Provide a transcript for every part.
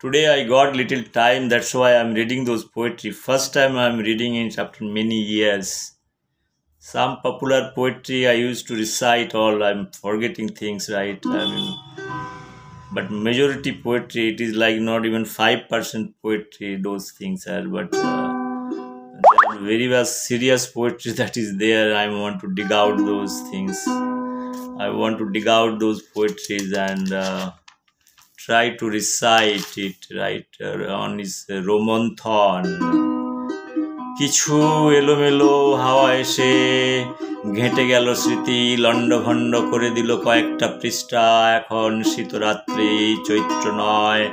Today I got little time, that's why I'm reading those poetry. First time I'm reading it after many years. Some popular poetry I used to recite all. I'm forgetting things, right? But majority poetry, it is like not even 5% poetry. Those things are, but there are very well serious poetry that is there. I want to dig out those things. I want to dig out those poetries and try to recite it, right? On his রোমন্থন কিছু এলোমেলো হাওয়া এসে ঘেঁটে গেল স্মৃতি, লণ্ডভণ্ড করে দিল কয়েকটা পৃষ্ঠা। এখন শীতরাত্রি, চৈত্র নয়,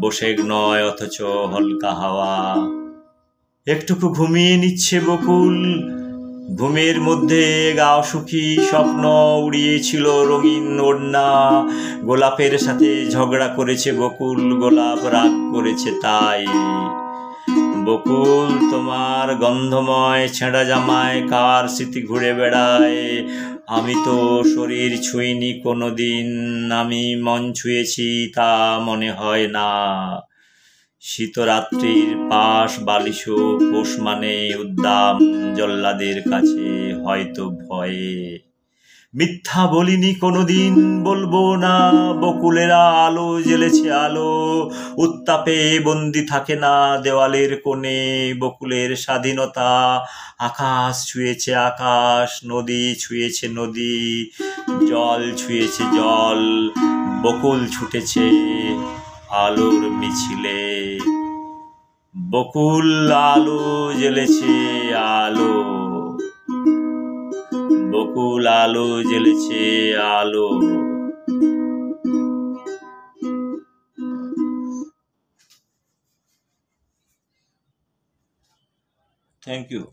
বৈশাখ নয়, অথচ হলকা হাওয়া। একটুকু ঘুমিয়ে নিচ্ছে বকুল, ঘুমের মধ্যে গাও সুখী স্বপ্ন উড়িয়েছিল রঙিন ওড়না। গোলাপের সাথে ঝগড়া করেছে বকুল, গোলাপ রাগ করেছে তাই। বকুল তোমার গন্ধময় ছেঁড়া জামায় কার স্মৃতি ঘুরে বেড়ায়। আমি তো শরীর ছুঁইনি কোনোদিন, আমি মন ছুঁয়েছি তা মনে হয় না। শীতরাত্রির পাশ বালিশও পোষ মানে উদ্দাম জল্লাদের কাছে হয়তো ভয়ে। মিথ্যা বলিনি কোনোদিন, বলবো না। বকুলেরা আলো জ্বেলেছে আলো, উত্তাপে বন্দি থাকে না দেওয়ালের কোণে। বকুলের স্বাধীনতা, আকাশ ছুঁয়েছে আকাশ, নদী ছুঁয়েছে নদী, জল ছুঁয়েছে জল। বকুল ছুটেছে আলোর মিছিলে, বকুল আলো জ্বেলেছে আলো, বকুল আলো জ্বেলেছে আলো। Thank you.